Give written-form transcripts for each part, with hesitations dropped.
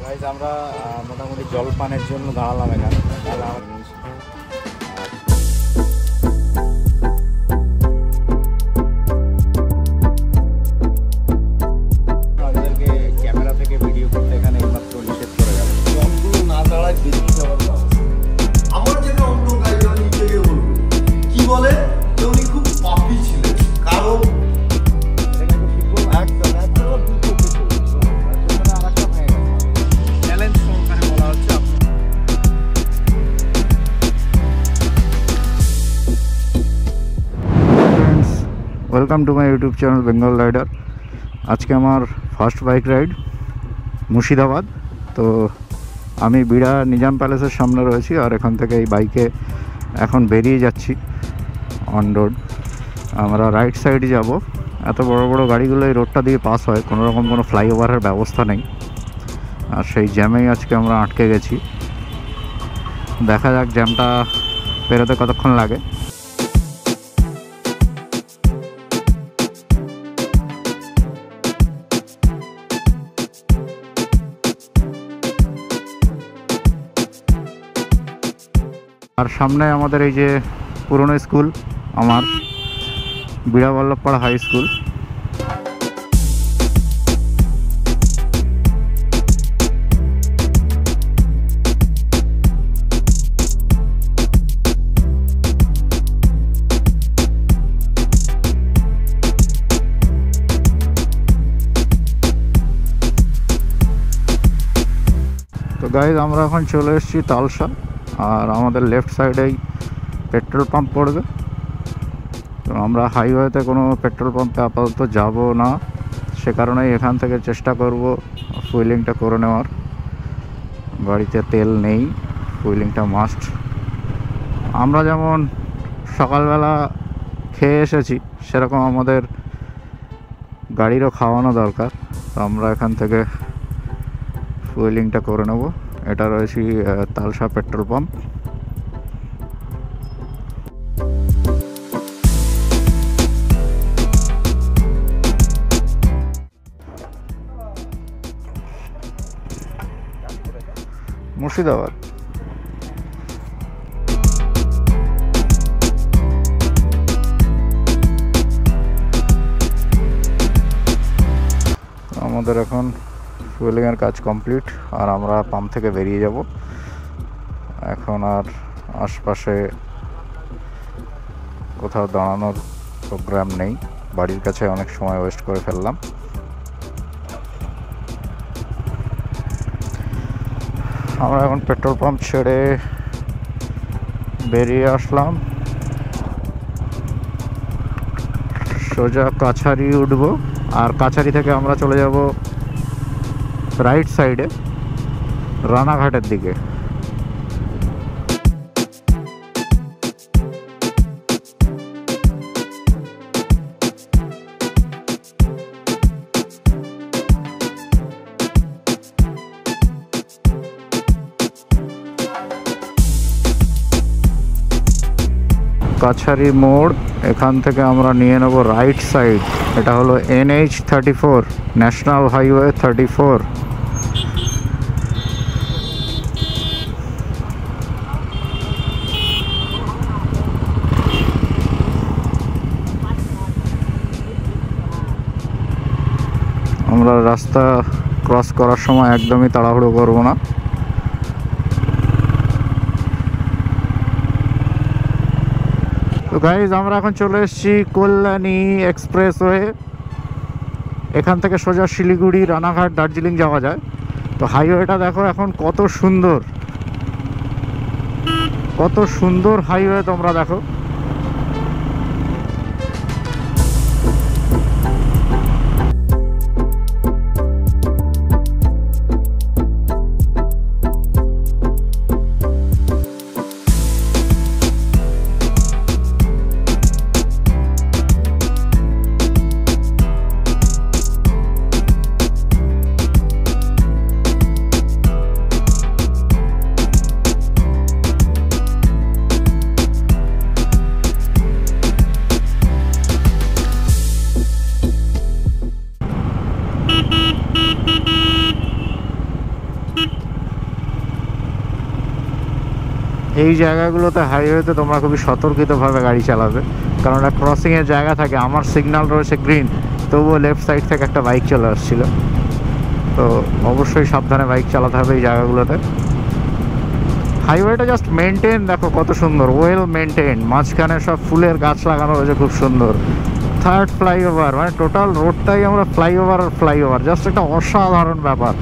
Guys আমরা মোটামুটি জল পানের জন্য দাঁড়ালাম এখানে। আমাদেরকে ক্যামেরা থেকে ভিডিও করতে এখানে এইমাত্র নিষেধ করে গেল। জলগুলো না দাঁড়ায় বেরিয়ে যাওয়ার আমার যেন অন্য গাইডরা নিচে গিয়ে বলবে কি বলে যে উনি খুব পাপি ছিলেন, কারণ welcome to my YouTube channel Bengal rider. আজকে আমার ফার্স্ট বাইক রাইড মুর্শিদাবাদ। তো আমি বিড়া নিজাম প্যালেসের সামনে রয়েছি, আর এখান থেকে এই বাইকে এখন বেরিয়ে যাচ্ছি অন রোড। আমরা রাইট সাইডে যাব। এত বড় বড় গাড়িগুলো এই রোডটা দিয়ে পাস হয়, কোনো রকম কোনো ফ্লাইওভারের ব্যবস্থা নেই, আর সেই জ্যামেই আজকে আমরা আটকে গেছি। দেখা যাক জ্যামটা পেরোতে কতক্ষণ লাগে। আর সামনে আমাদের এই যে পুরনো স্কুল, আমার বিড়া বল্লভপাড়া হাই স্কুল। তো গাইজ আমরা এখন চলে এসেছি তালসা, আর আমাদের লেফট সাইডেই পেট্রোল পাম্প পড়বে। তো আমরা হাইওয়েতে কোনো পেট্রোল পাম্পে আপাতত যাব না, সে কারণেই এখান থেকে চেষ্টা করব ফুয়েলিংটা করে নেওয়ার। গাড়িতে তেল নেই, ফুয়েলিংটা মাস্ট। আমরা যেমন সকালবেলা খেয়ে এসেছি, সেরকম আমাদের গাড়িরও খাওয়ানো দরকার। তো আমরা এখান থেকে ফুয়েলিংটা করে নেব। এটা রয়েছে তালসা পেট্রোল পাম্প। মুর্শিদাবাদ। আমাদের এখন ফুয়েলিংয়ের কাজ কমপ্লিট, আর আমরা পাম্প থেকে বেরিয়ে যাব। এখন আর আশপাশে কোথাও দাঁড়ানোর প্রোগ্রাম নেই, বাড়ির কাছে অনেক সময় ওয়েস্ট করে ফেললাম। আমরা এখন পেট্রোল পাম্প ছেড়ে বেরিয়ে আসলাম, সোজা কাছারি উঠবো। আর কাছারি থেকে আমরা চলে যাব রাইট সাইডে রানাঘাটের দিকে। কাছারি মোড়, এখান থেকে আমরা নিয়ে নেব রাইট সাইড। এটা হলো NH34, ন্যাশনাল হাইওয়ে 34। আমরা রাস্তা ক্রস করার সময় একদমই তাড়াহুড়ো করব না। তো গাইজ আমরা এখন চলে এসেছি কল্যাণী এক্সপ্রেসওয়ে। এখান থেকে সোজা শিলিগুড়ি, রানাঘাট, দার্জিলিং যাওয়া যায়। তো হাইওয়েটা দেখো এখন কত সুন্দর, কত সুন্দর হাইওয়ে তোমরা দেখো। এই জায়গাগুলোতে হাইওয়েতে তোমরা খুবই সতর্কিতভাবে গাড়ি চালাবে, কারণ একটা ক্রসিংয়ের জায়গা থাকে। আমার সিগন্যাল রয়েছে গ্রিন, তবুও লেফট সাইড থেকে একটা বাইক চলে আসছিলো। তো অবশ্যই সাবধানে বাইক চালাতে হবে এই জায়গাগুলোতে। হাইওয়েটা জাস্ট মেনটেন দেখো কত সুন্দর, ওয়েল মেনটেন। মাঝখানে সব ফুলের গাছ লাগানো রয়েছে খুব সুন্দর। থার্ড ফ্লাইওভার, মানে টোটাল রোডটাই আমরা ফ্লাইওভার আর ফ্লাইওভার, জাস্ট একটা অসাধারণ ব্যাপার।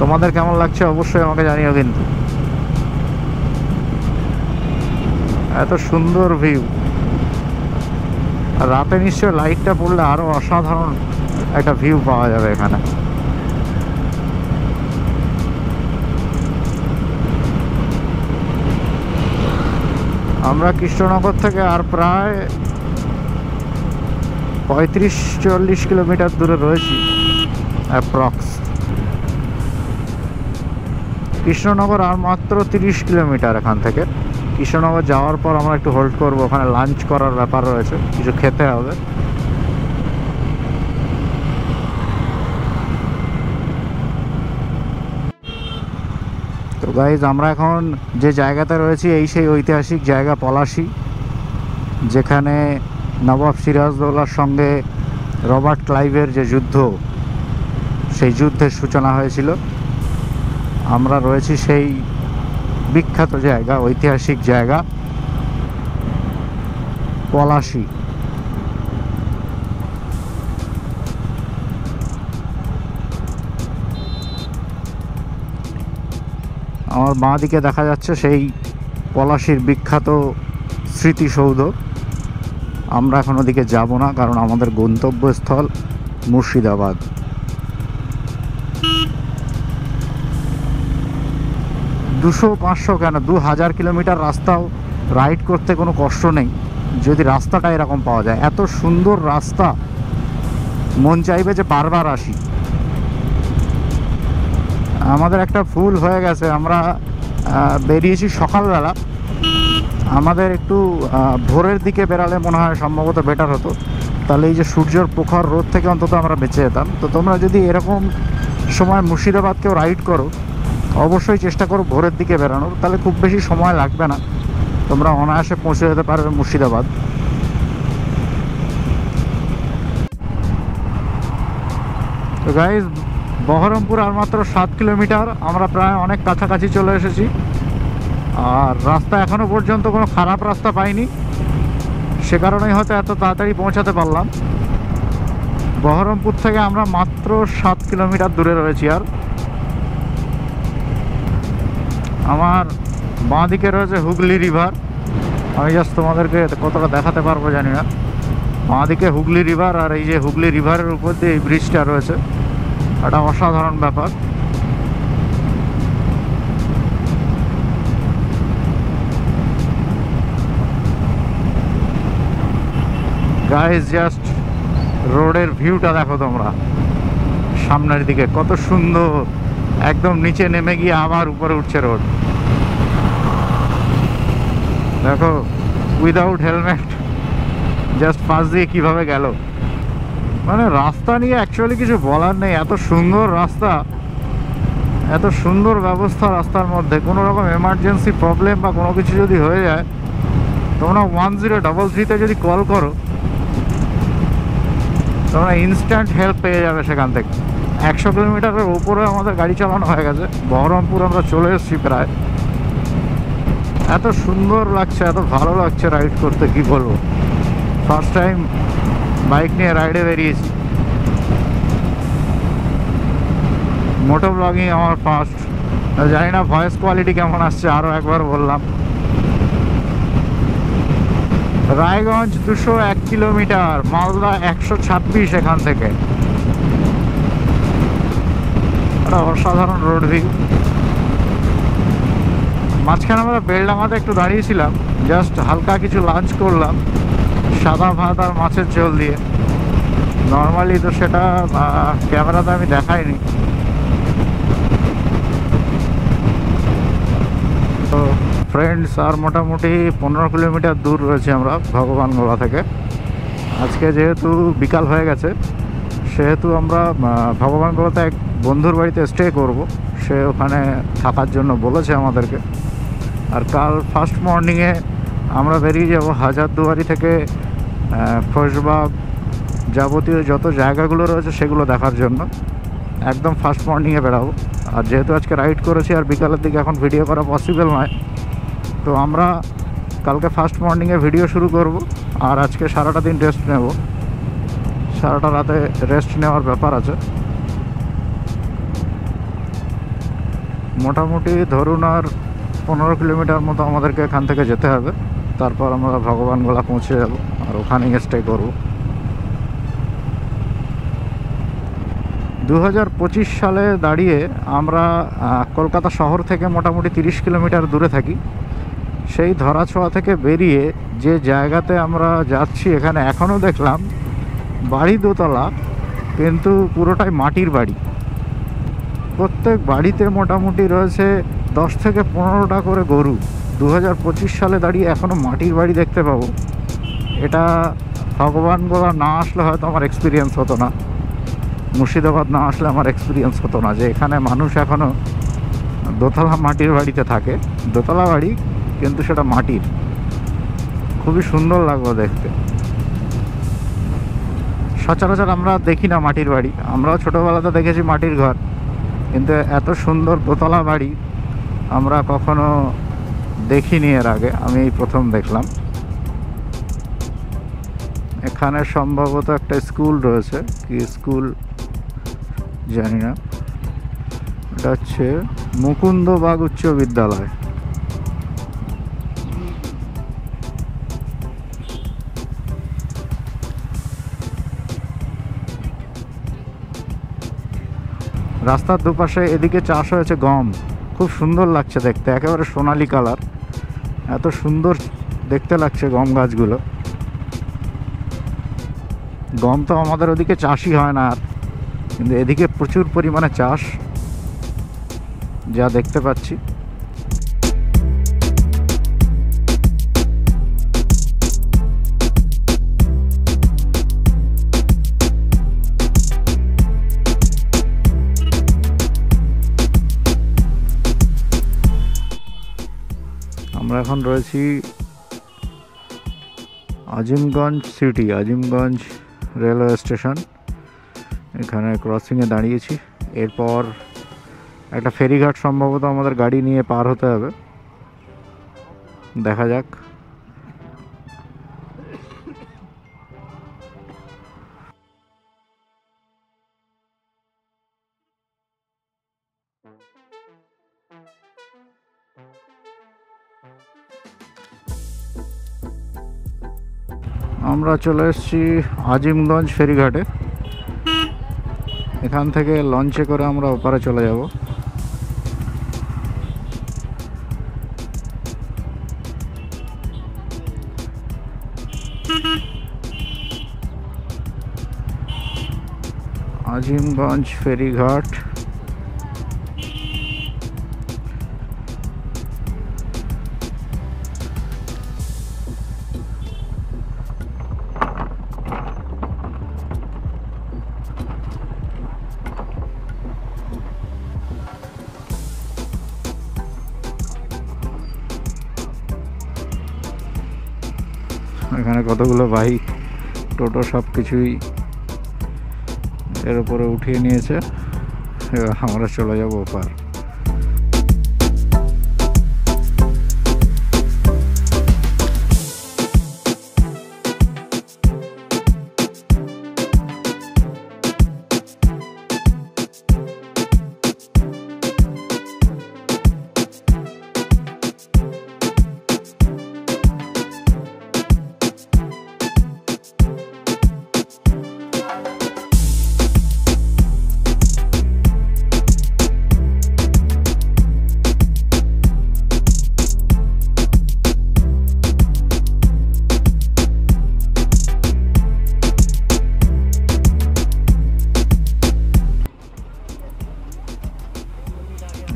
তোমাদের কেমন লাগছে অবশ্যই আমাকে জানিও কিন্তু। এত সুন্দর ভিউ, আর রাতে নিশ্চয় লাইটটা পড়লে আরো অসাধারণ একটা ভিউ পাওয়া যাবে এখানে। আমরা কৃষ্ণনগর থেকে আর প্রায় 35-40 কিলোমিটার দূরে রয়েছি অ্যাপ্রক্স। কৃষ্ণনগর আর মাত্র 30 কিলোমিটার এখান থেকে। কৃষ্ণনগর যাওয়ার পর আমরা একটু হোল্ড করবো, ওখানে লাঞ্চ করার ব্যাপার রয়েছে, কিছু খেতে হবে। তো গাইজ আমরা এখন যে জায়গাতে রয়েছি এই সেই ঐতিহাসিক জায়গা পলাশী, যেখানে নবাব সিরাজদৌল্লার সঙ্গে রবার্ট ক্লাইভের যে যুদ্ধ, সেই যুদ্ধের সূচনা হয়েছিল। আমরা রয়েছি সেই বিখ্যাত জায়গা, ঐতিহাসিক জায়গা পলাশী। আমার বাঁ দিকে দেখা যাচ্ছে সেই পলাশীর বিখ্যাত স্মৃতিসৌধ। আমরা এখন ওদিকে যাব না, কারণ আমাদের গন্তব্যস্থল মুর্শিদাবাদ। দুশো 500 কেন 2000 কিলোমিটার রাস্তাও রাইড করতে কোনো কষ্ট নেই, যদি রাস্তাটা এরকম পাওয়া যায়। এত সুন্দর রাস্তা, মন চাইবে যে বারবার আসি। আমাদের একটা ভুল হয়ে গেছে, আমরা বেরিয়েছি সকালবেলা। আমাদের একটু ভোরের দিকে বেরালে মনে হয় সম্ভবত বেটার হতো, তাহলে এই যে সূর্যের প্রখর রোদ থেকে অন্তত আমরা বেঁচে যেতাম। তো তোমরা যদি এরকম সময় মুর্শিদাবাদকেও রাইড করো, অবশ্যই চেষ্টা করো ভোরের দিকে বেরানোর, তাহলে খুব বেশি সময় লাগবে না, তোমরা অনায়াসে পৌঁছে যেতে পারবে মুর্শিদাবাদ। তো গাইজ, বহরমপুর আর মাত্র 7 কিলোমিটার, আমরা প্রায় অনেক কাছাকাছি চলে এসেছি। আর রাস্তা এখনও পর্যন্ত কোনো খারাপ রাস্তা পাইনি, সে কারণেই হয়তো এত তাড়াতাড়ি পৌঁছাতে পারলাম। বহরমপুর থেকে আমরা মাত্র 7 কিলোমিটার দূরে রয়েছি। আর আমার বাঁ দিকে রয়েছে হুগলি রিভার। আমি জাস্ট তোমাদেরকে কতটা দেখাতে পারবো জানি না। বাঁ দিকে হুগলি রিভার, আর এই যে হুগলি রিভারের উপর দিয়ে এই ব্রিজটা রয়েছে, একটা অসাধারণ ব্যাপার। গাইজ জাস্ট রোডের ভিউটা দেখো তোমরা, সামনের দিকে কত সুন্দর, একদম নিচে নেমে গিয়ে আবার উপরে উঠছে রোড। দেখো উইদাউট হেলমেট জাস্ট পাশ দিয়ে কিভাবে গেল। মানে রাস্তা নিয়ে অ্যাকচুয়ালি কিছু বলার নেই, এত সুন্দর রাস্তা, এত সুন্দর ব্যবস্থা রাস্তার মধ্যে। কোনো রকম এমার্জেন্সি প্রবলেম বা কোনো কিছু যদি হয়ে যায়, তোমরা 1033-তে যদি কল করো, তোমরা ইনস্ট্যান্ট হেল্প পেয়ে যাবে সেখান থেকে। 100 কিলোমিটারের উপরে আমাদের গাড়ি চালানো হয়ে গেছে। বহরমপুর আমরা চলে এসেছি প্রায়। এত সুন্দর লাগছে, এত ভালো লাগছে রাইড করতে, কি বলবো। ফার্স্ট টাইম বাইক নিয়ে রাইডে বেরিয়েছি। মোটো ব্লগিং আমার ফার্স্ট। জানি না ভয়েস কোয়ালিটি কেমন আসছে, আরও একবার বললাম। রায়গঞ্জ 201 কিলোমিটার, মালদা 126 এখান থেকে। একটা অসাধারণ রোড ভিউ। মাঝখানে আমরা বেলডাঙাতে একটু দাঁড়িয়েছিলাম, জাস্ট হালকা কিছু লাঞ্চ করলাম সাদা ভাত আর মাছের ঝোল দিয়ে। নর্মালি তো সেটা ক্যামেরাতে আমি দেখাইনি। তো ফ্রেন্ডস, আর মোটামুটি 15 কিলোমিটার দূর রয়েছে আমরা ভগবানগোলা থেকে। আজকে যেহেতু বিকাল হয়ে গেছে, সেহেতু আমরা ভগবানগোলাতে এক বন্ধুর বাড়িতে স্টে করব, সে ওখানে থাকার জন্য বলেছে আমাদেরকে। আর কাল ফার্স্ট মর্নিংয়ে আমরা বেরিয়ে যাব হাজারদুয়ারি থেকে খোশবাগ, যাবতীয় যত জায়গাগুলো রয়েছে সেগুলো দেখার জন্য। একদম ফার্স্ট মর্নিংয়ে বেরাবো। আর যেহেতু আজকে রাইড করেছি আর বিকালের দিকে এখন ভিডিও করা পসিবল নয়, তো আমরা কালকে ফার্স্ট মর্নিংয়ে ভিডিও শুরু করব। আর আজকে সারাটা দিন রেস্ট নেব, সারাটা রাতে রেস্ট নেওয়ার ব্যাপার আছে। মোটামুটি ধরুন আর 15 কিলোমিটার মতো আমাদেরকে এখান থেকে যেতে হবে, তারপর আমরা ভগবানগোলা পৌঁছে যাব আর ওখানেই স্টে করব। 2025 সালে দাঁড়িয়ে আমরা কলকাতা শহর থেকে মোটামুটি 30 কিলোমিটার দূরে থাকি। সেই ধরাছোঁয়া থেকে বেরিয়ে যে জায়গাতে আমরা যাচ্ছি, এখানে এখনও দেখলাম বাড়ি দোতলা, কিন্তু পুরোটাই মাটির বাড়ি। প্রত্যেক বাড়িতে মোটামুটি রয়েছে 10 থেকে 15টা করে গরু। 2025 সালে দাঁড়িয়ে এখনও মাটির বাড়ি দেখতে পাবো, এটা ভগবানগোলা না আসলে হয়তো আমার এক্সপিরিয়েন্স হতো না, মুর্শিদাবাদ না আসলে আমার এক্সপিরিয়েন্স হতো না যে এখানে মানুষ এখনও দোতলা মাটির বাড়িতে থাকে। দোতলা বাড়ি কিন্তু সেটা মাটির, খুবই সুন্দর লাগলো দেখতে। সচরাচর আমরা দেখি না মাটির বাড়ি, আমরাও ছোটোবেলাতে দেখেছি মাটির ঘর, কিন্তু এত সুন্দর দোতলা বাড়ি আমরা কখনো দেখিনি এর আগে, আমি এই প্রথম দেখলাম। এখানে সম্ভবত একটা স্কুল রয়েছে, কি স্কুল জানি না। এটা হচ্ছে মুকুন্দবাগ উচ্চ বিদ্যালয়। রাস্তার দুপাশে এদিকে চাষ হয়েছে গম, খুব সুন্দর লাগছে দেখতে, একেবারে সোনালি কালার, এত সুন্দর দেখতে লাগছে গম গাছগুলো। গম তো আমাদের ওদিকে চাষই হয় না আর, কিন্তু এদিকে প্রচুর পরিমাণে চাষ, যা দেখতে পাচ্ছি। আমরা এখন রয়েছি Azimganj city, Azimganj railway station. এখানে ক্রসিংয়ে দাঁড়িয়েছি, এরপর একটা ফেরিঘাট সম্ভবত আমাদের গাড়ি নিয়ে পার হতে হবে, দেখা যাক। আমরা চলে এসেছি আজিমগঞ্জ ফেরিঘাটে। এখান থেকে লঞ্চে করে আমরা ওপারে চলে যাব। আজিমগঞ্জ ফেরিঘাট। এখানে কতগুলো বাইক, টোটো সব কিছুই এর উপরে উঠিয়ে নিয়েছে। এবার আমরা চলে যাব ওপার।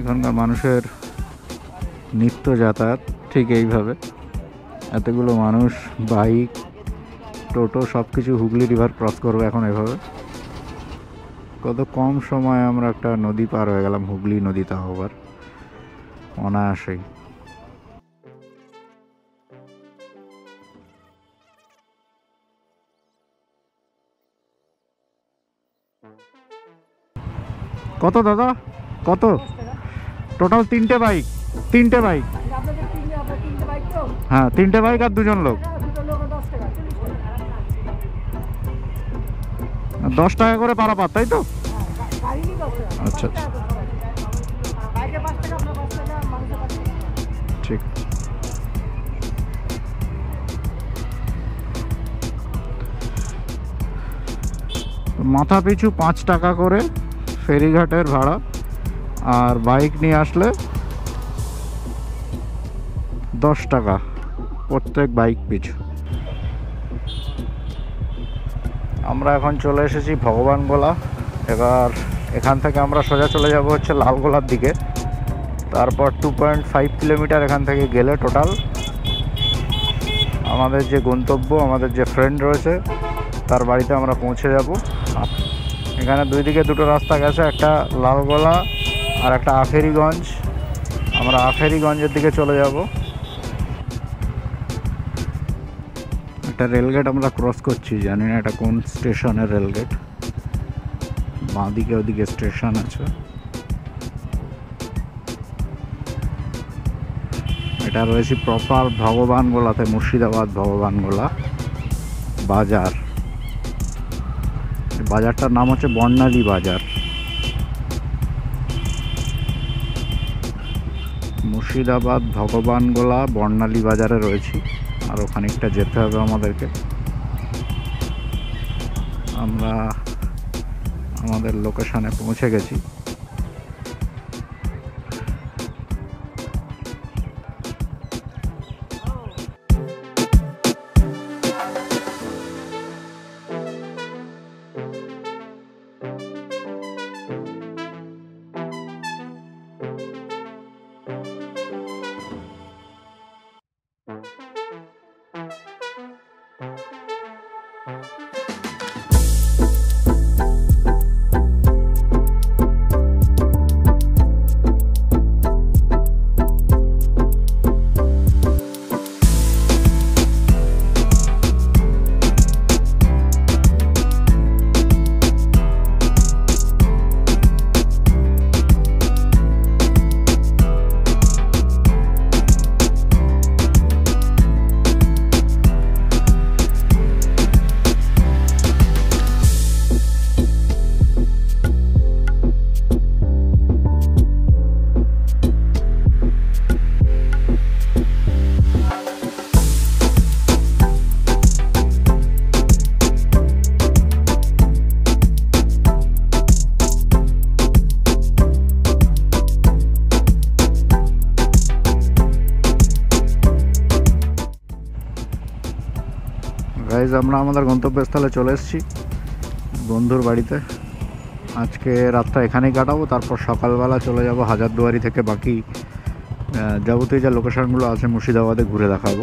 এখানকার মানুষের নিত্য যাতায়াত ঠিক এইভাবে, এতগুলো মানুষ, বাইক, টোটো সব কিছু হুগলি রিভার ক্রস করবে এখন এভাবে। কত কম সময়ে আমরা একটা নদী পার হয়ে গেলাম, হুগলি নদী, তাও আবার অনায়াসেই। কত দাদা, কত টোটাল? তিনটে বাইক? তিনটে বাইক? হ্যাঁ, তিনটে বাইক আর দুজন লোক। 10 টাকা করে পারাপার, তাই তো? আচ্ছা আচ্ছা, ঠিক। মাথা পিছু 5 টাকা করে ফেরিঘাটের ভাড়া, আর বাইক নিয়ে আসলে 10 টাকা প্রত্যেক বাইক পিছু। আমরা এখন চলে এসেছি ভগবানগোলা। এবার এখান থেকে আমরা সোজা চলে যাব হচ্ছে লালগোলার দিকে। তারপর 2.5 কিলোমিটার এখান থেকে গেলে টোটাল আমাদের যে গন্তব্য, আমাদের যে ফ্রেন্ড রয়েছে তার বাড়িতে আমরা পৌঁছে যাব। এখানে দুই দিকে দুটো রাস্তা গেছে, একটা লালগোলা আর একটা আখেরিগঞ্জ। আমরা আখেরিগঞ্জের দিকে চলে যাব। একটা রেলগেট আমরা ক্রস করছি, জানি না এটা কোন স্টেশনের রেলগেট। বাঁদিকে ওদিকে স্টেশন আছে। এটা রয়েছে প্রপার ভগবানগোলাতে, মুর্শিদাবাদ ভগবানগোলা বাজার। বাজারটার নাম হচ্ছে বর্ণালী বাজার। মুর্শিদাবাদ ভগবানগোলা বর্ণালী বাজারে রয়েছি, আরও খানিকটা যেতে হবে আমাদেরকে। আমরা আমাদের লোকেশনে পৌঁছে গেছি। গাইজ, আমরা আমাদের গন্তব্যস্থলে চলে এসেছি, বন্ধুর বাড়িতে। আজকে রাতটা এখানেই কাটাবো, তারপর সকালবেলা চলে যাব হাজারদুয়ারি থেকে বাকি যাবতীয় যে লোকেশনগুলো আছে মুর্শিদাবাদে ঘুরে দেখাবো।